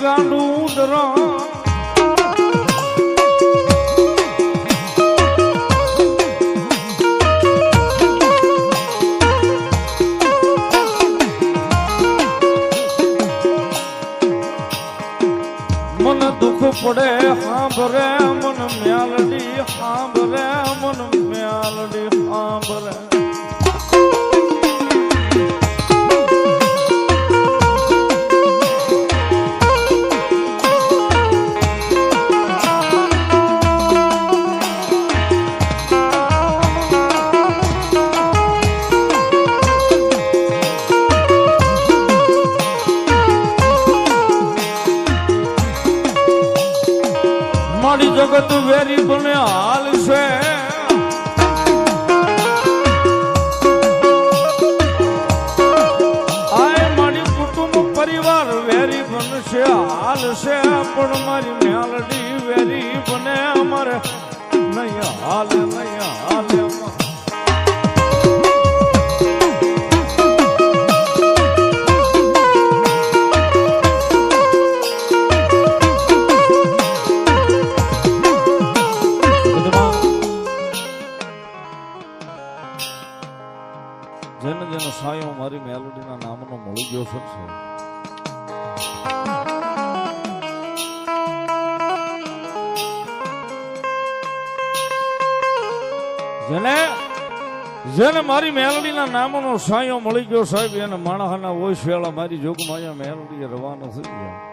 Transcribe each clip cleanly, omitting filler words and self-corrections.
ગાંડું ઉદરા મન દુઃખ પડે સાંભરે મન મ્યાલડી સાંભરે મન મ્યાલડી સાંભરે મારી જગત વેરી બને હાલ છે આય મારી કુટુંબ પરિવાર વેરી બનશે હાલ છે પણ મારી મ્યાલડી વેરી બને અમારે નહીં હાલે નહીં હાલે જેને જેનો સાયો મારી મેલોડીના નામનો મળી ગયો છે જેને મારી મેલોડીના નામનો સાયો મળી ગયો સાહેબ એને માણસના ઓછ વેળા મારી જોગમાં અહીંયા મેલોડી રવાનો થઈ ગયા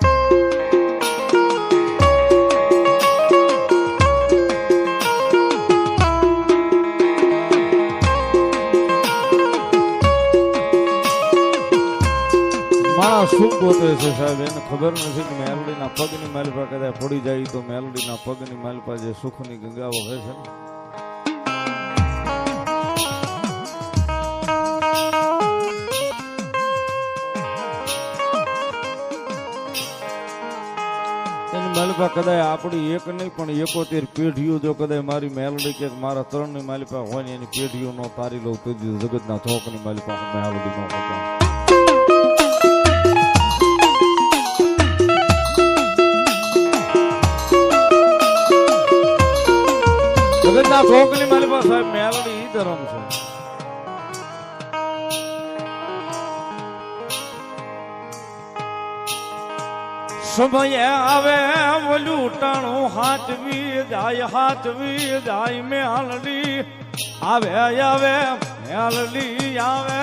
માણસ શું ગોતે છે સાહેબ એને ખબર નથી કે મેલડીના પગની માલિપા કદાચ પડી જાય તો મેલડીના પગની માલિપા જે સુખની ગંગા વહે છે એની માલિપા કદાચ આપણી એક નહીં પણ 71 પેઢીઓ જો કદાચ મારી મેલડી કે મારા ત્રણની માલિપા હોય ને એની પેઢીઓ નો તારી લઉં તો જગતના ચોકની માલિપા મેલડી નો હતો જગતના ચોકની મારી પાસે સાહેબ મેલડી ઈ ધર્મ છે સમય આવે ઓલું ટાણું હાથવી જાય મેલડી આવે આવે મેલડી આવે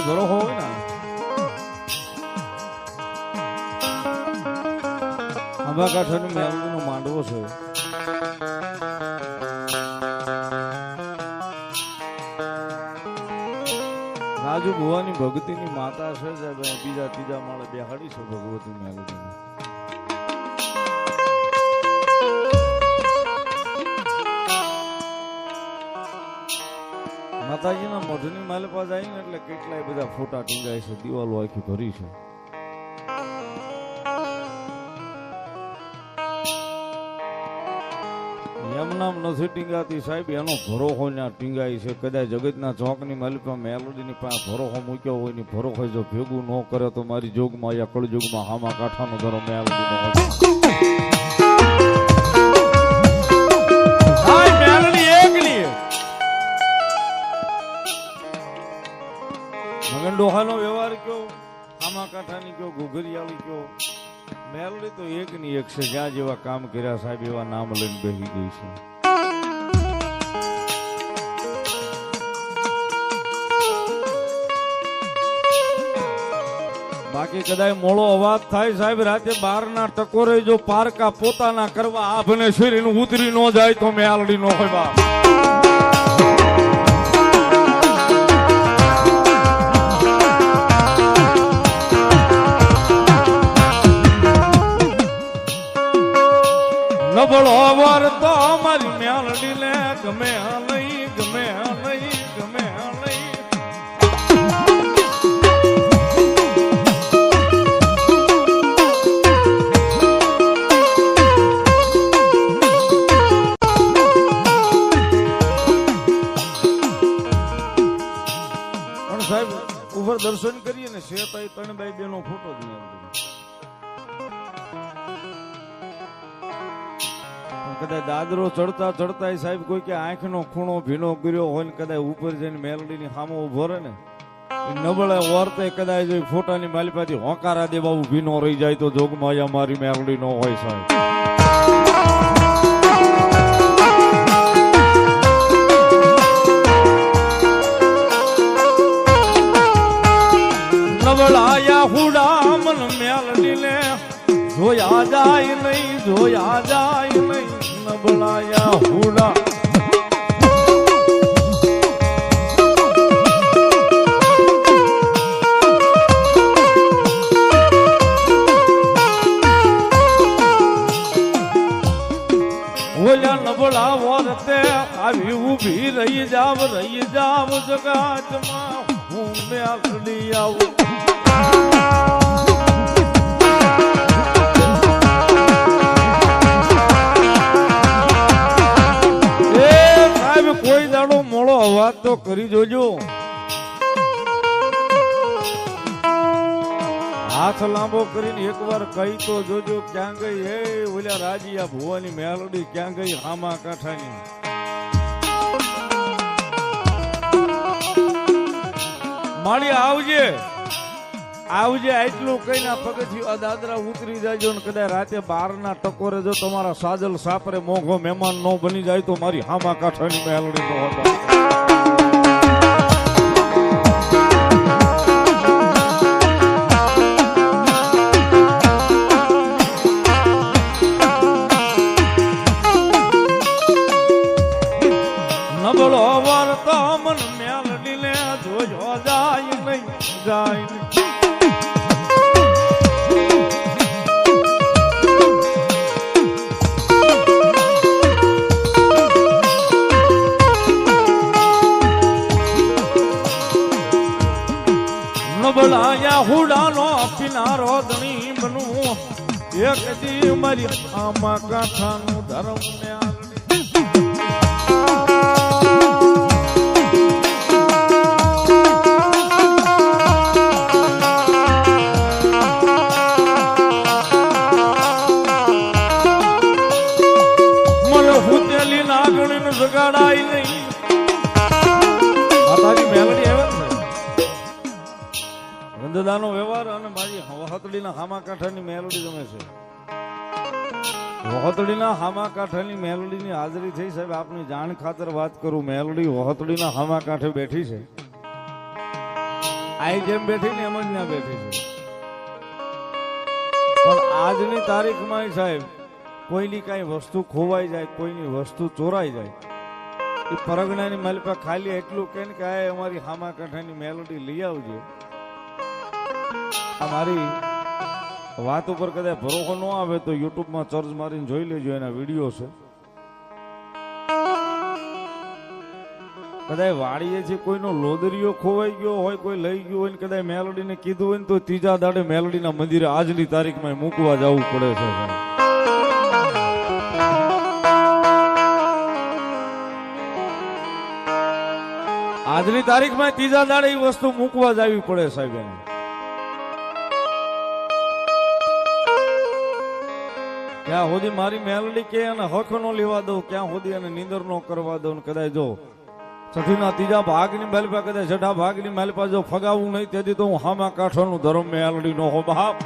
ઘરો હોય ને આંબા કાંઠાની મેલડીનો માંડવો છે રાજુ ભુવાની ભગતીની માતા છે બીજા ત્રીજા માળે બેહાડી છે ભગવતી મેલડી માતાજીના મઢની માલિપા જાય ને એટલે કેટલાય બધા ફોટા ટીંગાય છે દિવાલો આખી ભરી છે એમ નામ નથી ટીંગાતી સાહેબ એનો ભરોહો ત્યાં ટીંગાય છે કદાચ જગતના ચોકની માલિપા મેલોડીની પાસે ભરોહો મૂક્યો હોય ને ભરોહો જો ભેગું ન કરે તો મારી જોગમાં યા કળજોગમાં હામા કાંઠાનો ધરો મેલોડીનો મેલોડી એકલી મગન ડોહાનો વ્યવહાર કયો આમા કાંઠાની કયો ઘુઘરિયાળી કયો મેલડી તો એક ની એક છે જ્યાં જેવા કામ કર્યા સાહેબ એવા નામ લઈને બેસી ગઈ છે બાકી કદાચ મોળો અવાજ થાય સાહેબ રાતે 12 ના ટકોરે જો પારકા પોતાના કરવા આભને શરીર ઉતરી ન જાય તો મેલડી નો હોય બાપ નબળો વર તો મારી મેલડી ને ગમે નહીં ગમે નહીં ગમે નહીં ઉપર દર્શન કરીએ ને છે તો ત્રણ બાઈ બેનો ફોટો જ નહીં. કદાચ દાદરો ચડતા ચડતા સાહેબ કોઈ કે આંખનો ખૂણો ભીનો કર્યો હોય ને કદાચ ઉપર જઈને મેલડીની સામે ઉભો રહે ને નબળે વર્તે કદાચ ફોટાની માલિપાથી હોકારા દે બાબુ ભીનો રહી જાય તો જોગમાં મારી મેલડી નો હોય સાહેબ. નબળાયા હુડા મન મેલડીને જોયા જાય નહીં, જોયા જાય નહીં. નબળાયા હુડા ઓલા નબળા વર્તે આવી ઊભી રહી જાવ જગાતમાં હું મેલડી આવું. કોઈ દાડો મોડો અવાજ તો કરી જોજો. હાથ લાંબો કરીને એકવાર કહી તો જોજો ક્યાં ગઈ હે ઓલા રાજીયા ભુવાની મેલડી, ક્યાં ગઈ હામા કાંઠાની. માળી આવજે આવજે આટલું કઈ પગથિયું આ દાદરા ઉતરી જાયજો ને કદાચ રાતે 12 ના ટકોરે જો તમારા સાજલ સાપરે મોઘો મહેમાન નો બની જાય તો મારી હામા કાંઠાની મેલડી નો હતા. નબળો વર્તા મન મેલડી ને જોજો જાય નહીં, જાય નહીં. નબળાયા હુડાનો પીનારો ધણી બનું એક દી મારી આમાં કાંઠાનું ધર્મ ને મને હુતેલી નાગણી જગાડાય નહીં. માતાજી મેલડી આવે વંદદાનો વ્યવહાર અને મારી વહતડીના હામા કાંઠાની મેલડી ગમે છે. વહતડીના હામા કાંઠાની મેલડીની હાજરી થઈ સાહેબ. આપની જાણ ખાતર વાત કરું, મેલડી વહતડીના હામા કાંઠે બેઠી છે. આઈ જેમ બેઠી ને એમ જ ના બેઠી છે. પણ આજની તારીખમાં સાહેબ કોઈની કઈ વસ્તુ ખોવાઈ જાય, કોઈની વસ્તુ ચોરાઈ જાય, એ પરગણાની માલિપા ખાલી એટલું કે આ અમારી હામા કાંઠાની મેલડી લઈ આવજે. આ મારી વાત ઉપર કદાચ ભરોસો ન આવે તો યુટ્યુબમાં સર્ચ મારીને જોઈ લેજો, એના વિડીયો છે. કદાચ વાડીએ છે કોઈનો લોદરીઓ ખોવાઈ ગયો હોય, કોઈ લઈ ગયો હોય ને કદાચ મેલડીને કીધું હોય ને તો ત્રીજા દાડે મેલડીના મંદિરે આજની તારીખમાં મૂકવા જવું પડે છે. આજની તારીખમાં ત્રીજા દાડે એ વસ્તુ મૂકવા જવી પડે સાહેબ. એને ક્યાં સુધી મારી મેલડી કે એને હક નો લેવા દઉં, ક્યાં સુધી એને નીંદર નો કરવા દઉં. કદાચ જો છઠ્ઠીના ત્રીજા ભાગની માલિપા કદાચ છઠ્ઠા ભાગની માલિપા જો ફગાવું નહીં તેથી તો હું હામા કાંઠાનું ધર્મ મેલડી નો હો બાપ.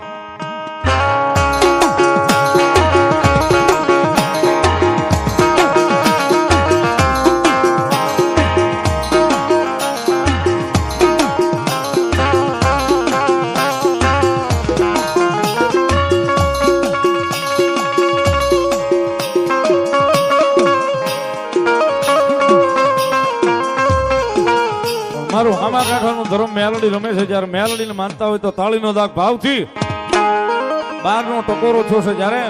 મારું હામા કાંઠાનું ધર્મ મેલડી રમે છે. જયારે મેલડીને માનતા હોય તો તાળીનો દાગ ભાવથી 12 નો ટકોરો થશે. જયારે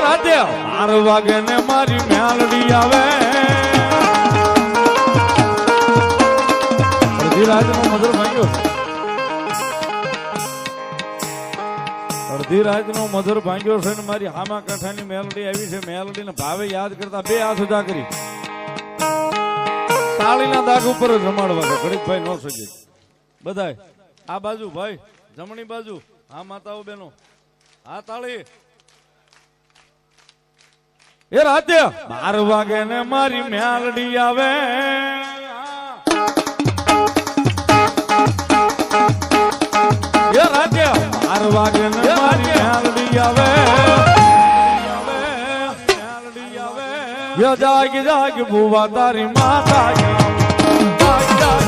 રાતે 12 વાગે ને મારી મેલડી આવે, અડધી રાતનો મધુર ભાંગ્યો, અડધી રાતનો મધુર ભાંગ્યો છે ને મારી હામા કાંઠાની મેલડી આવી છે. મેલડીને ભાવે યાદ કરતા 2 હાથ ઉજા કરી તાળીના દાગ ઉપર જ રમાડવા છે. ઘડીકભાઈ નો સકે બધાય આ બાજુ ભાઈ જમણી બાજુ આ માતાઓ બેનો આ તાળી એ રાતે 12 વાગે ને મારી મ્યાલડી આવે એ રાતે 12 વાગે ને મારી મ્યાલડી આવે મ્યાલડી આવે ય જાગ જાગ ભુવા તારી માતા જાગ જાગ